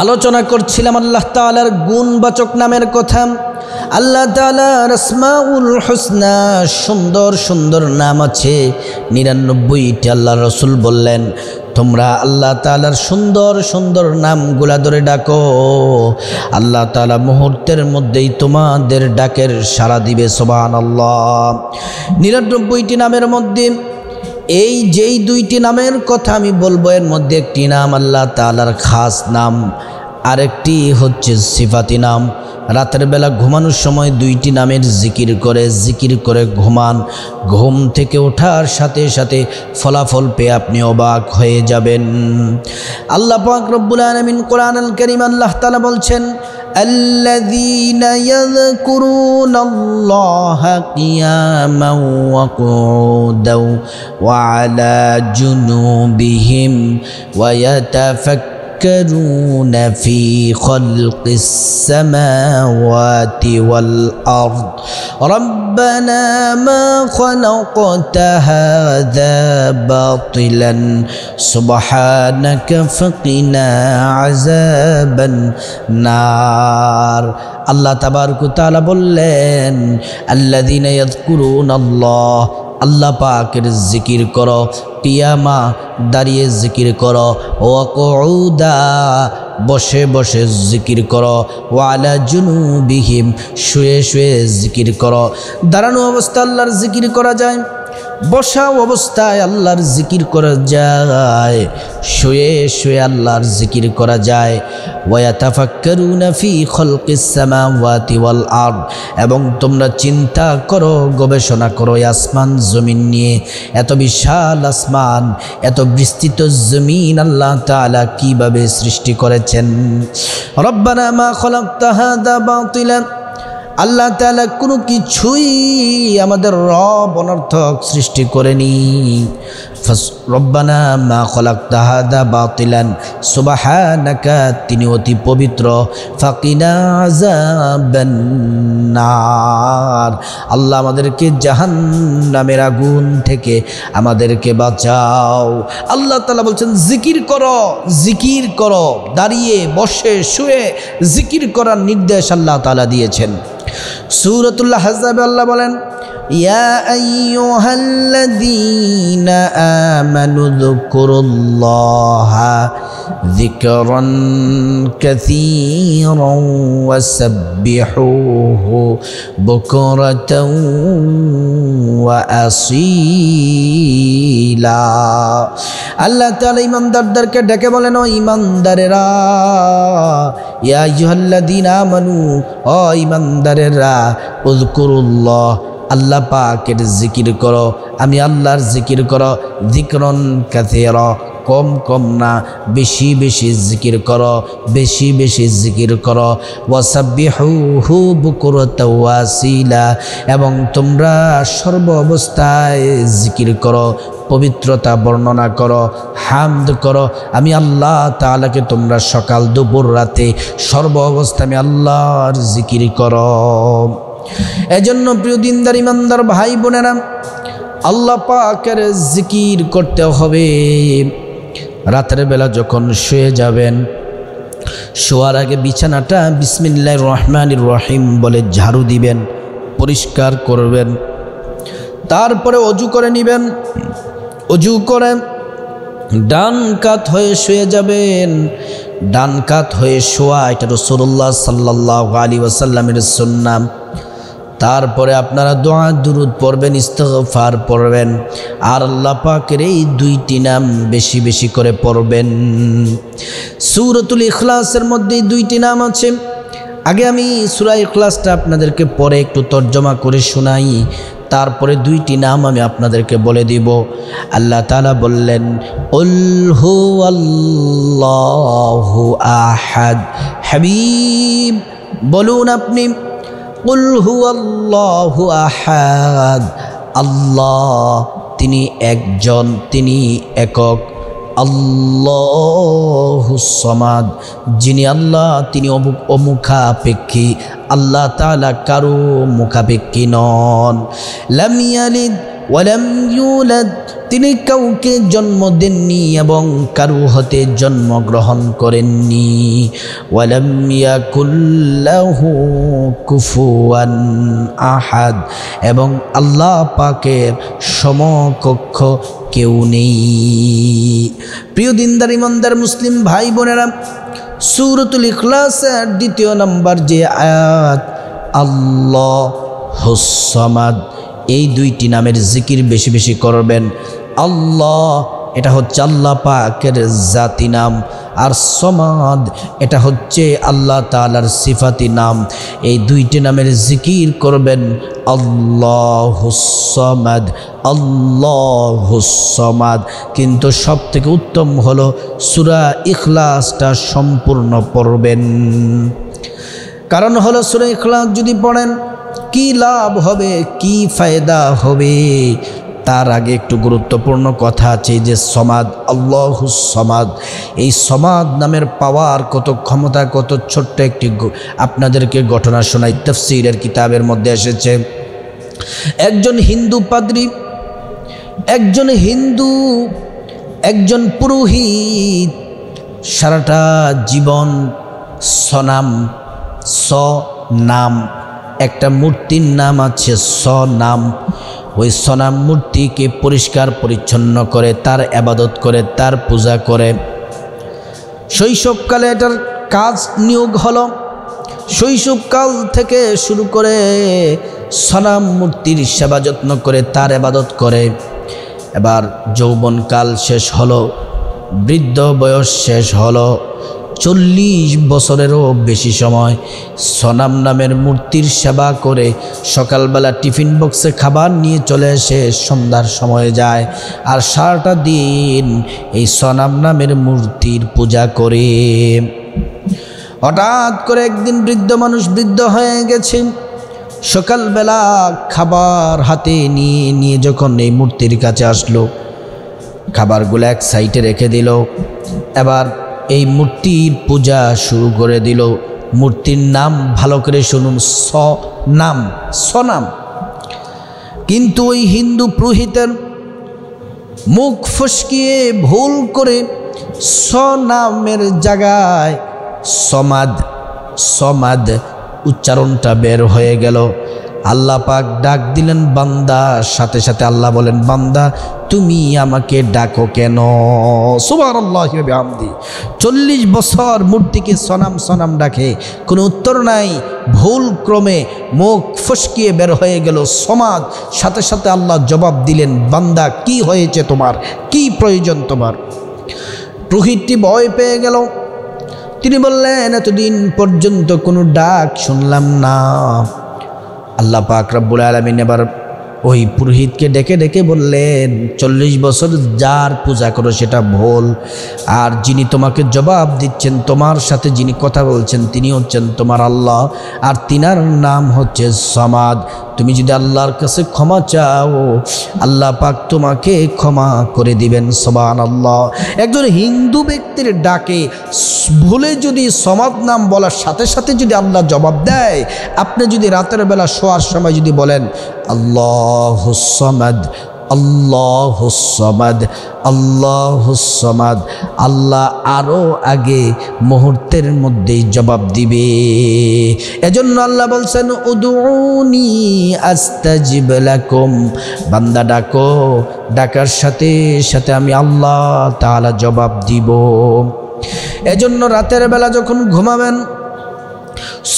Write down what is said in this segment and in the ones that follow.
আলোচনা করছিলাম আল্লাহ তাআলার গুণবাচক নামের কথা। আল্লাহ তাআলার আসমাউল হুসনা, সুন্দর সুন্দর নাম আছে 99টি। আল্লাহ রসুল বললেন, তোমরা আল্লাহ তাআলার সুন্দর সুন্দর নামগুলা ধরে ডাকো, আল্লাহ তাআলা মুহূর্তের মধ্যেই তোমাদের ডাকের সাড়া দিবে। সুবহানাল্লাহ। 99টি নামের মধ্যে এই যেই 2টি নামের কথা আমি বলবো, এর মধ্যে একটি নাম আল্লাহ তাআলার খাস নাম, আরেকটি হচ্ছে সিফাতি নাম। রাতের বেলা ঘুমানোর সময় 2টি নামের জিকির করে ঘুমান। ঘুম থেকে ওঠার সাথে সাথে ফলাফল পেয়ে আপনি অবাক হয়ে যাবেন। আল্লাহ পাক রব্বুল আলামিন কোরআনুল কারীম আল্লাহ তাআলা বলছেন, الذين يذكرون الله قياما وقعودا وعلى جنوبهم ويتفكرون في خلق السماوات والأرض ربنا ما خلقت هذا باطلا سبحانك فقنا عذاب النار। আল্লাহ তাবারক ওয়া তাআলা বললেন, আল্লাযীনা ইয়াযকুরুনাল্লাহ, আল্লাহ পাকের জিকির করো, কিয়ামা দাঁড়িয়ে জিকির করো, ওয়া কুউদা বসে বসে জিকির করো, ওয়া আলা জুনুবিহিম শুয়ে শুয়ে জিকির করো। দাঁড়ানো অবস্থায় আল্লাহর জিকির করা যায়, বসা অবস্থায় আল্লাহর জিকির করা যায়, শুয়ে শুয়ে আল্লাহর জিকির করা যায়। ওয়ায়াতাফাক্কারুনা ফি খালকিস সামাওয়াতি ওয়াল আরদ, এবং তোমরা চিন্তা করো, গবেষণা করো আসমান জমিন নিয়ে। এত বিশাল আসমান, এত বিস্তৃত জমিন আল্লাহ তাআলা কিভাবে সৃষ্টি করেছেন। রব্বানা মা খালাকতা হাযা বাতিলা, আল্লাহ তাআলা কোনো কিছুই আমাদের রব অনর্থক সৃষ্টি করেনি। রব্বানা মা খালাকতা হাযা বাতিলান সুবহানাকা, তিনি অতি পবিত্র। ফাকিনা আযাবান নার, আল্লাহ আমাদেরকে জাহান্নামের আগুন থেকে আমাদেরকে বাঁচাও। আল্লাহ তাআলা বলছেন জিকির করো, দাঁড়িয়ে বসে শুয়ে জিকির করার নির্দেশ আল্লাহ তাআলা দিয়েছেন। সূরাতুল আহজাবে আল্লাহ বলেন, ইয়া আইয়ুহাল্লাযীনা আমানু যকুরুল্লাহা যিকরান কাসীরান ওয়াসাব্বিহুহু বুকরাতান ওয়া আসীলা। আল্লাহ তাআলা ঈমানদারদেরকে ডেকে বলেন, ও ঈমানদারেরা, ইয়া আইয়ুহাল্লাযীনা আমানু, ও ঈমানদারেরা, উযকুরুল্লাহ, আল্লাহ পাকের জিকির করো, আমি আল্লাহর জিকির করো। যিকরন কাসীরা, কম কম না, বেশি বেশি জিকির করো, বেশি বেশি জিকির করো। ওয়াসাব্বিহুহু বুকরাতান ওয়া আসীলা, এবং তোমরা সর্ব অবস্থায় জিকির করো, পবিত্রতা বর্ণনা করো, হামদ করো। আমি আল্লাহ তাআলাকে তোমরা সকাল দুপুর রাতে সর্ব অবস্থায় আমি আল্লাহর জিকির করো। এজন্য প্রিয় দিনদার ইমানদার ভাই বোনেরা, আল্লাহ পাকের জিকির করতে হবে। রাতের বেলা যখন শুয়ে যাবেন, শোয়ার আগে বিছানাটা বিসমিল্লাহির রহমানির রহিম বলে ঝাড়ু দিবেন, পরিষ্কার করবেন। তারপরে অজু করে নেবেন। অজু করে ডান কাত হয়ে শুয়ে যাবেন। ডান কাত হয়ে শোয়া, এটা রাসূলুল্লাহ সাল্লাল্লাহু আলাইহি ওয়াসাল্লামের সুন্নাহ। তারপরে আপনারা দোয়া দুরুদ পড়বেন, ইস্তিগফার পড়বেন, আর আল্লাহ পাকের এই 2টি নাম বেশি বেশি করে পড়বেন। সূরাতুল ইখলাসের মধ্যে 2টি নাম আছে। আগে আমি সূরা ইখলাসটা আপনাদেরকে পড়ে একটু তর্জমা করে শোনাই, তারপরে 2টি নাম আমি আপনাদেরকে বলে দিব। আল্লাহ তাআলা বললেন, কুল হুয়াল্লাহু আহাদ। হাবিব বলুন আপনি, কুল হুয়াল্লাহু আহাদ, আল্লাহ তিনি একজন, তিনি একক। আল্লাহুস সামাদ, যিনি আল্লাহ তিনি অমুখাপেক্ষী, আল্লাহ তাআলা কারো মুখাপেক্ষী নন। লাম ইয়ালিদ ওয়ালাম ইউলাদ, তিনি কাউকে জন্ম দেননি এবং কারো হতে জন্মগ্রহণ করেননি। ওয়ালাম ইয়াকুল লাহু কুফুয়ান আহাদ, এবং আল্লাহ পাকের সমকক্ষ কেউ নেই। প্রিয় দিনদার ইমানদার মুসলিম ভাই বোনেরা, সূরাতুল ইখলাসের 2 নম্বর যে আয়াত, আল্লাহুস সামাদ, এই 2টি নামের জিকির বেশি বেশি করবেন। আল্লাহ, এটা হচ্ছে আল্লাহ পাকের জাতি নাম, আর সমাদ, এটা হচ্ছে আল্লাহ তাআলার সিফাতি নাম। এই 2টি নামের জিকির করবেন। আল্লাহুস সামাদ, আল্লাহুস সামাদ। কিন্তু সবথেকে উত্তম হলো সূরা ইখলাসটা সম্পূর্ণ পড়বেন। কারণ হলো সূরা ইখলাস যদি পড়েন কি লাভ হবে, কি ফায়দা হবে, তার আগে একটু গুরুত্বপূর্ণ কথা আছে যে সমাদ, আল্লাহুস সমাদ, এই সমাদ নামের পাওয়ার কত ক্ষমতা, কত ছোট্ট একটি আপনাদেরকে ঘটনা শোনাই। তাফসীরের কিতাবের মধ্যে এসেছে, একজন হিন্দু পাদ্রী, একজন পুরোহিত সারাটা জীবন সনাম, একটা মূর্তির নাম আছে সনাম, ওই সনাম মূর্তিকে পরিষ্কার পরিচ্ছন্ন করে, তার ইবাদত করে, তার পূজা করে। শৈশবকালে এটার কাজ নিয়োগ হলো। শৈশবকাল থেকে শুরু করে সনাম মূর্তির সেবা যত্ন করে, তার ইবাদত করে। এবার যৌবনকাল শেষ হলো, বৃদ্ধ বয়স শেষ হলো, 40 বছরেরও বেশি সময় সনাম নামের মূর্তির সেবা করে সকালবেলা টিফিন বক্সে খাবার নিয়ে চলে এসে সন্ধ্যার সময় যায়, আর সারাটা দিন এই সনাম নামের মূর্তির পূজা করে। হঠাৎ করে একদিন বৃদ্ধ মানুষ, বৃদ্ধ হয়ে গেছে, সকালবেলা খাবার হাতে নিয়ে যখন এই মূর্তির কাছে আসলো, খাবারগুলো এক সাইডে রেখে দিল, এবার এই মূর্তির পূজা শুরু করে দিল। মূর্তির নাম ভালো করে শুনুন, সনাম। কিন্তু ওই হিন্দু পুরোহিতের মুখ ফসকিয়ে ভুল করে সনামের জায়গায় সমাদ উচ্চারণটা বের হয়ে গেল। আল্লাহ পাক ডাক দিলেন বান্দা, সাথে সাথে আল্লাহ বলেন, বান্দা তুমি আমাকে ডাকো কেন? সুবহানাল্লাহি ওয়া বিহামদি। 40 বছর মূর্তিকে সনাম ডাকে, কোনো উত্তর নাই। ভুল ক্রমে মুখ ফসকিয়ে বের হয়ে গেল সমাদ। সাথে সাথে আল্লাহ জবাব দিলেন, বান্দা কি হয়েছে তোমার, কি প্রয়োজন তোমার? পুরোহিতটি ভয় পেয়ে গেল। তিনি বললেন, এতদিন পর্যন্ত কোনো ডাক শুনলাম না। আল্লাহ পাক রব্বুল আলামিন এবার ওই পুরোহিতকে ডেকে ডেকে বললেন, 40 বছর যার পূজা করো সেটা ভুল, আর যিনি তোমাকে জবাব দিচ্ছেন, তোমার সাথে যিনি কথা বলছেন, তিনি হচ্ছেন তোমার আল্লাহ, আর তিনার নাম হচ্ছে সমাদ। তুমি যদি আল্লাহর কাছে ক্ষমা চাও, আল্লাহ পাক তোমাকে ক্ষমা করে দিবেন। সুবহানাল্লাহ। একজন হিন্দু ব্যক্তির ডাকে ভুলে যদি সমাদ নাম বলার সাথে সাথে যদি আল্লাহ জবাব দেয়, আপনি যদি রাতের বেলা শোয়ার সময় যদি বলেন আল্লাহুস সামাদ, আল্লাহুস সামাদ, আল্লাহুস সামাদ, আল্লাহ আরও আগে মুহূর্তের মধ্যেই জবাব দিবে। এজন্য আল্লাহ বলছেন, উদউনি আস্তাজিব লাকুম, বান্দা ডাকো, ডাকার সাথে সাথে আমি আল্লাহ তাআলা জবাব দিব। এজন্য রাতের বেলা যখন ঘুমাবেন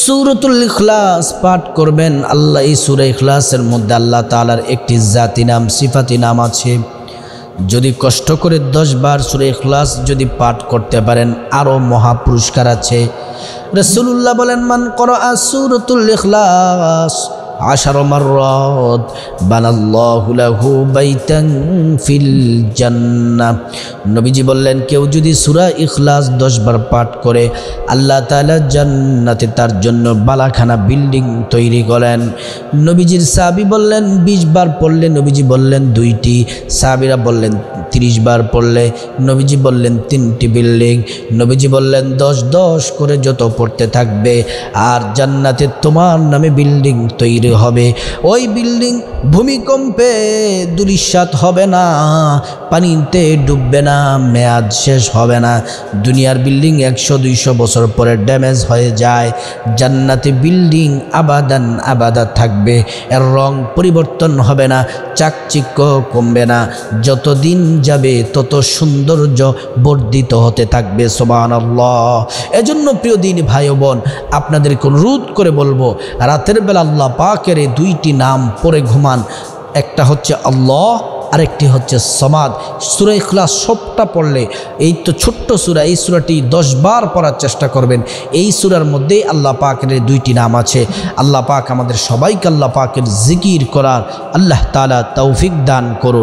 সূরাতুল ইখলাস পাঠ করবেন। আল্লাহ এই সূরা ইখলাসের মধ্যে আল্লাহ তাআলার একটি জাতি নাম, সিফাতি নাম আছে। যদি কষ্ট করে 10 বার সূরা ইখলাস যদি পাঠ করতে পারেন, আরও মহা পুরস্কার আছে। রাসূলুল্লাহ বলেন, মান ক্বারাআ সূরাতুল ইখলাস 10 মাররাত বানাল্লাহু লাহু বাইতান ফিল জান্নাহ। নবীজি বললেন, কেউ যদি সূরা ইখলাস 10 বার পাঠ করে, আল্লাহ তাআলা জান্নাতে তার জন্য বালাখানা বিল্ডিং তৈরি করেন। নবীজির সাহাবী বললেন 20 বার পড়লে, নবীজি বললেন 2টি, সাহাবীরা বললেন 30 বার পড়লে, নবীজি বললেন 3টি বিল্ডিং। নবীজি বললেন 10 করে যত পড়তে থাকবে, আর জান্নাতে তোমার নামে বিল্ডিং তৈরি তৈরি হবে। ওই বিল্ডিং ভূমিকম্পে ধূলিসাৎ হবে না, পানিতে ডুববে না, মেয়াদ শেষ হবে না। দুনিয়ার বিল্ডিং 100-200 বছর পরে ড্যামেজ হয়ে যায়, জান্নাতি বিল্ডিং আবাদান আবাদা থাকবে, এর রং পরিবর্তন হবে না, চাকচিক্য কমবে না, যত দিন যাবে তত সৌন্দর্য বর্ধিত হতে থাকবে। সুবহানাল্লাহ। এজন্য প্রিয় দিন ভাই ও বোন, আপনাদেরকে অনুরোধ করে বলবো, রাতের বেলা আল্লাহ পাকের এই দুইটি নাম পড়ে ঘুমান। একটা হচ্ছে আল্লাহ, আরেকটি হচ্ছে সমাদ। সূরা ইখলাস সবটা পড়লে, এই তো ছোট্ট সূরা, এই সূরাটি 10 বার পড়ার চেষ্টা করবেন। এই সূরার মধ্যেই আল্লাহ পাকের দুইটি নাম আছে। আল্লাহ পাক আমাদের সবাইকে আল্লাহ পাকের জিকির করার আল্লাহ তাআলা তৌফিক দান করুন।